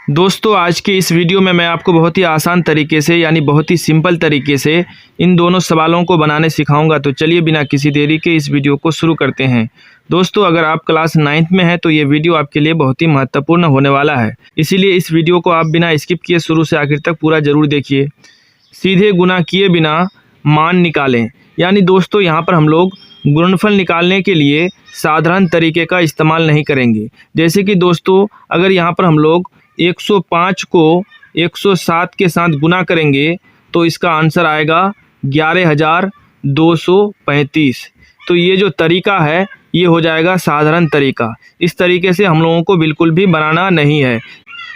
दोस्तों आज के इस वीडियो में मैं आपको बहुत ही आसान तरीके से यानी बहुत ही सिंपल तरीके से इन दोनों सवालों को बनाने सिखाऊंगा। तो चलिए बिना किसी देरी के इस वीडियो को शुरू करते हैं। दोस्तों अगर आप क्लास 9th में हैं तो ये वीडियो आपके लिए बहुत ही महत्वपूर्ण होने वाला है, इसीलिए इस वीडियो को आप बिना स्किप किए शुरू से आखिर तक पूरा ज़रूर देखिए। सीधे गुना किए बिना मान निकालें, यानी दोस्तों यहाँ पर हम लोग गुणनफल निकालने के लिए साधारण तरीके का इस्तेमाल नहीं करेंगे। जैसे कि दोस्तों अगर यहाँ पर हम लोग 105 को 107 के साथ गुना करेंगे तो इसका आंसर आएगा 11,235। तो ये जो तरीका है ये हो जाएगा साधारण तरीका। इस तरीके से हम लोगों को बिल्कुल भी बनाना नहीं है।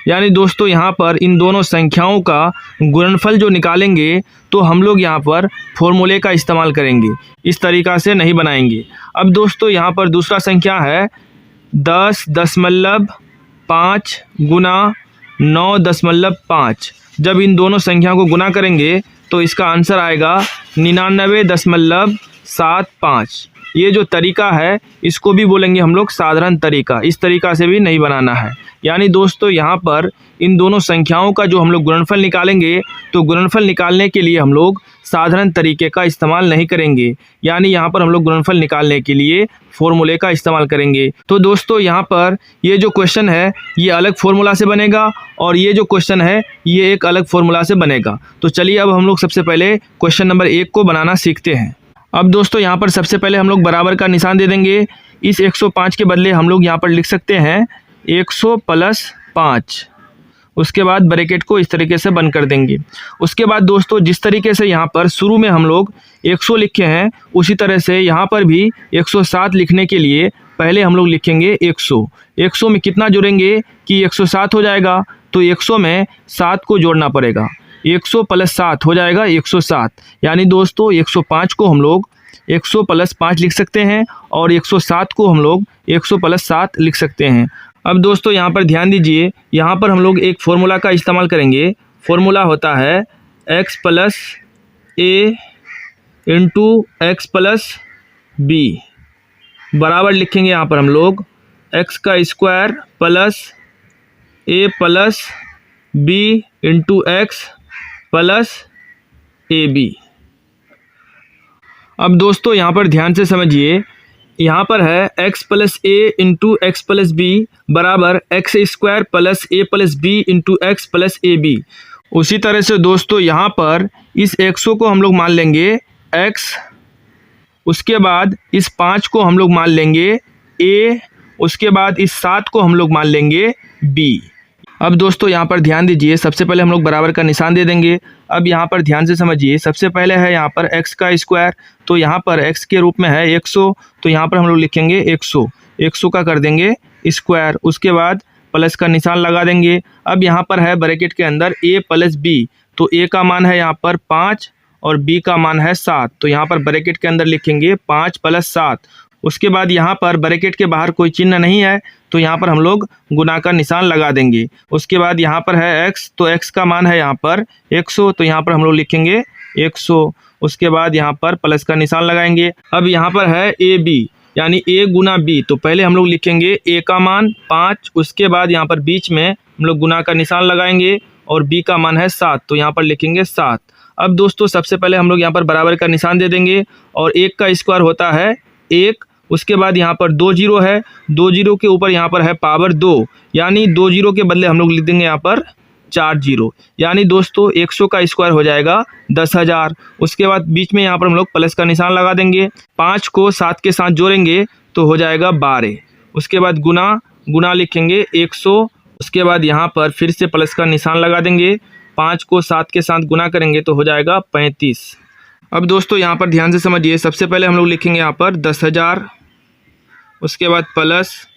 यानी दोस्तों यहाँ पर इन दोनों संख्याओं का गुणनफल जो निकालेंगे तो हम लोग यहाँ पर फॉर्मूले का इस्तेमाल करेंगे, इस तरीका से नहीं बनाएंगे। अब दोस्तों यहाँ पर दूसरा संख्या है 10.5 गुना 9.5। जब इन दोनों संख्या को गुना करेंगे तो इसका आंसर आएगा 99.75। ये जो तरीका है इसको भी बोलेंगे हम लोग साधारण तरीका। इस तरीका से भी नहीं बनाना है। यानी दोस्तों यहाँ पर इन दोनों संख्याओं का जो हम लोग गुणनफल निकालेंगे तो गुणनफल निकालने के लिए हम लोग साधारण तरीके का इस्तेमाल नहीं करेंगे। यानी यहाँ पर हम लोग गुणनफल निकालने के लिए फॉर्मूले का इस्तेमाल करेंगे। तो दोस्तों यहाँ पर ये जो क्वेश्चन है ये अलग फॉर्मूला से बनेगा और ये जो क्वेश्चन है ये एक अलग फॉर्मूला से बनेगा। तो चलिए अब हम लोग सबसे पहले क्वेश्चन नंबर 1 को बनाना सीखते हैं। अब दोस्तों यहाँ पर सबसे पहले हम लोग बराबर का निशान दे देंगे। इस 105 के बदले हम लोग यहाँ पर लिख सकते हैं 100 + 5। उसके बाद ब्रैकेट को इस तरीके से बंद कर देंगे। उसके बाद दोस्तों जिस तरीके से यहाँ पर शुरू में हम लोग 100 लिखे हैं उसी तरह से यहाँ पर भी 107 लिखने के लिए पहले हम लोग लिखेंगे 100। 100 में कितना जोड़ेंगे कि 107 हो जाएगा, तो 100 में 7 को जोड़ना पड़ेगा। 100 + 7 हो जाएगा 107। यानी दोस्तों 105 को हम लोग 100 + 5 लिख सकते हैं और 107 को हम लोग 100 + 7 लिख सकते हैं। अब दोस्तों यहाँ पर ध्यान दीजिए, यहाँ पर हम लोग एक फॉर्मूला का इस्तेमाल करेंगे। फॉर्मूला होता है x + a × x + b बराबर लिखेंगे यहाँ पर हम लोग x² + a + b × x + ab। अब दोस्तों यहाँ पर ध्यान से समझिए, यहाँ पर है x + a × x + b बराबर x² + a + b × x + ab। उसी तरह से दोस्तों यहाँ पर इस 100 को हम लोग मान लेंगे x, उसके बाद इस 5 को हम लोग मान लेंगे a, उसके बाद इस 7 को हम लोग मान लेंगे b। अब दोस्तों यहाँ पर ध्यान दीजिए, सबसे पहले हम लोग बराबर का निशान दे देंगे। अब यहाँ पर ध्यान से समझिए, सबसे पहले है यहाँ पर x का स्क्वायर, तो यहाँ पर x के रूप में है 100, तो यहाँ पर हम लोग लिखेंगे 100। 100 का कर देंगे स्क्वायर, उसके बाद प्लस का निशान लगा देंगे। अब यहाँ पर है ब्रैकेट के अंदर a + b, तो a का मान है यहाँ पर 5 और b का मान है 7, तो यहाँ पर ब्रैकेट के अंदर लिखेंगे 5 + 7। उसके बाद यहाँ पर ब्रैकेट के बाहर कोई चिन्ह नहीं है तो यहाँ पर हम लोग गुना का निशान लगा देंगे। उसके बाद यहाँ पर है x, तो x का मान है यहाँ पर 100, तो यहाँ पर हम लोग लिखेंगे 100। उसके बाद यहाँ पर प्लस का निशान लगाएंगे। अब यहाँ पर है ab, यानी a × b, तो पहले हम लोग लिखेंगे a का मान 5, उसके बाद यहाँ पर बीच में हम लोग गुना का निशान लगाएंगे और b का मान है 7, तो यहाँ पर लिखेंगे 7। अब दोस्तों सबसे पहले हम लोग यहाँ पर बराबर का निशान दे देंगे और 1 का स्क्वायर होता है 1, उसके बाद यहाँ पर 2 जीरो है, 2 जीरो के ऊपर यहाँ पर है पावर 2, यानी 2 जीरो के बदले हम लोग लिख देंगे यहाँ पर 4 जीरो। यानी दोस्तों 100 का स्क्वायर हो जाएगा 10,000। उसके बाद बीच में यहाँ पर हम लोग प्लस का निशान लगा देंगे। 5 को 7 के साथ जोड़ेंगे तो हो जाएगा 12। उसके बाद गुना लिखेंगे 100, उसके बाद यहाँ पर फिर से प्लस का निशान लगा देंगे। 5 को 7 के साथ गुना करेंगे तो हो जाएगा 35। अब दोस्तों यहाँ पर ध्यान से समझिए, सबसे पहले हम लोग लिखेंगे यहाँ पर 10,000, उसके बाद प्लस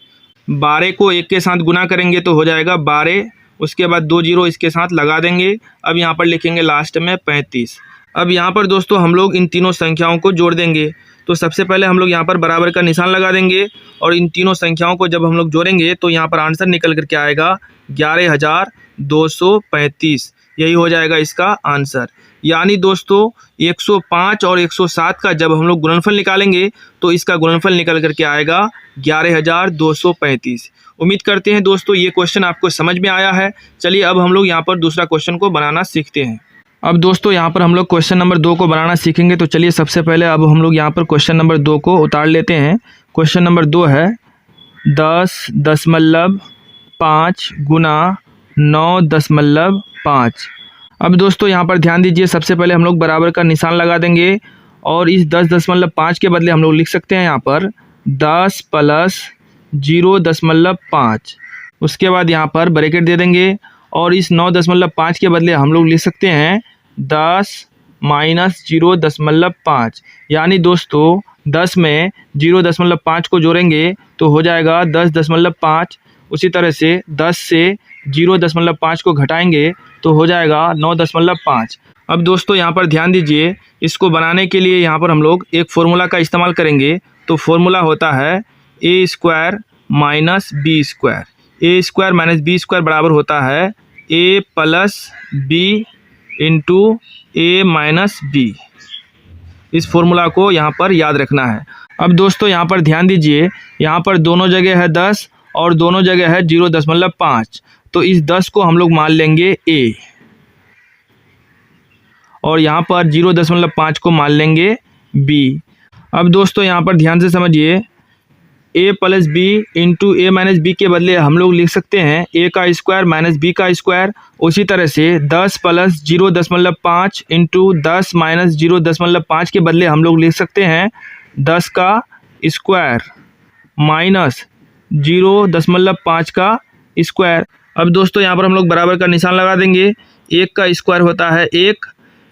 12 को 1 के साथ गुना करेंगे तो हो जाएगा 12, उसके बाद 2 जीरो इसके साथ लगा देंगे। अब यहाँ पर लिखेंगे लास्ट में 35। अब यहाँ पर दोस्तों हम लोग इन तीनों संख्याओं को जोड़ देंगे। तो सबसे पहले हम लोग यहाँ पर बराबर का निशान लगा देंगे और इन तीनों संख्याओं को जब हम लोग जोड़ेंगे तो यहाँ पर आंसर निकल कर क्या आएगा 11,235। यही हो जाएगा इसका आंसर। यानी दोस्तों 105 और 107 का जब हम लोग गुणनफल निकालेंगे तो इसका गुणनफल निकल कर के आएगा 11,235। उम्मीद करते हैं दोस्तों ये क्वेश्चन आपको समझ में आया है। चलिए अब हम लोग यहाँ पर दूसरा क्वेश्चन को बनाना सीखते हैं। अब दोस्तों यहाँ पर हम लोग क्वेश्चन नंबर 2 को बनाना सीखेंगे। तो चलिए सबसे पहले अब हम लोग यहाँ पर क्वेश्चन नंबर 2 को उतार लेते हैं। क्वेश्चन नंबर 2 है 10.5 गुना 9.5। अब दोस्तों यहाँ पर ध्यान दीजिए, सबसे पहले हम लोग बराबर का निशान लगा देंगे और इस 10.5 के बदले हम लोग लिख सकते हैं यहाँ पर 10 + 0.5। उसके बाद यहाँ पर ब्रैकेट दे देंगे और इस 9.5 के बदले हम लोग लिख सकते हैं 10 - 0.5। यानी दोस्तों 10 में 0.5 को जोड़ेंगे तो हो जाएगा 10.5। उसी तरह से 10 से 0.5 को घटाएंगे तो हो जाएगा 9.5। अब दोस्तों यहाँ पर ध्यान दीजिए, इसको बनाने के लिए यहाँ पर हम लोग एक फॉर्मूला का इस्तेमाल करेंगे। तो फॉर्मूला होता है a² - b²। a² - b² बराबर होता है a + b × a - b। इस फॉर्मूला को यहाँ पर याद रखना है। अब दोस्तों यहाँ पर ध्यान दीजिए, यहाँ पर दोनों जगह है 10 और दोनों जगह है 0.5। तो इस 10 को हम लोग मान लेंगे a और यहाँ पर 0.5 को मान लेंगे b। अब दोस्तों यहाँ पर ध्यान से समझिए, a + b × a - b के बदले हम लोग लिख सकते हैं a² - b²। उसी तरह से 10 + 0.5 × 10 - 0.5 के बदले हम लोग लिख सकते हैं 10 का स्क्वायर माइनस 0.5 का स्क्वायर। अब दोस्तों यहाँ पर हम लोग बराबर का निशान लगा देंगे। 1 का स्क्वायर होता है 1,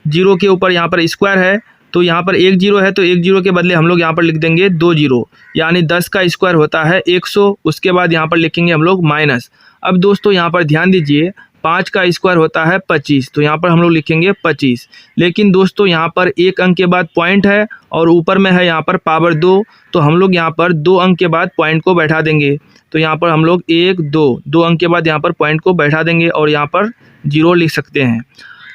0 के ऊपर यहाँ पर स्क्वायर है तो यहाँ पर 1 0 है तो 1 0 के बदले हम लोग यहाँ पर लिख देंगे 2 0। यानी 10 का स्क्वायर होता है 100। उसके बाद यहाँ पर लिखेंगे हम लोग माइनस। अब दोस्तों यहाँ पर ध्यान दीजिए, 5 का स्क्वायर होता है 25 तो यहाँ पर हम लोग लिखेंगे 25। लेकिन दोस्तों यहाँ पर एक अंक के बाद पॉइंट है और ऊपर में है यहाँ पर पावर 2, तो हम लोग यहाँ पर 2 अंक के बाद पॉइंट को बैठा देंगे। तो यहाँ पर हम लोग 1 2 अंक के बाद यहाँ पर पॉइंट को बैठा देंगे और यहाँ पर 0 लिख सकते हैं।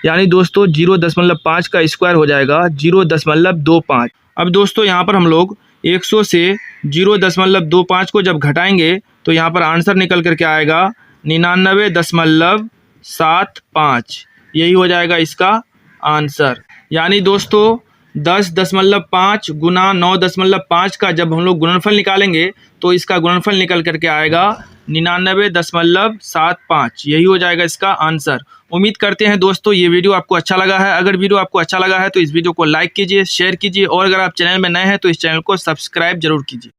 यानी दोस्तों 0.5 का स्क्वायर हो जाएगा 0.25। अब दोस्तों यहाँ पर हम लोग 100 से 0.25 को जब घटाएंगे तो यहाँ पर आंसर निकल करके आएगा 99.75। यही हो जाएगा इसका आंसर। यानी दोस्तों 10.5 गुना 9.5 का जब हम लोग गुणनफल निकालेंगे तो इसका गुणनफल निकल करके आएगा 99.75। यही हो जाएगा इसका आंसर। उम्मीद करते हैं दोस्तों ये वीडियो आपको अच्छा लगा है। अगर वीडियो आपको अच्छा लगा है तो इस वीडियो को लाइक कीजिए, शेयर कीजिए और अगर आप चैनल में नए हैं तो इस चैनल को सब्सक्राइब जरूर कीजिए।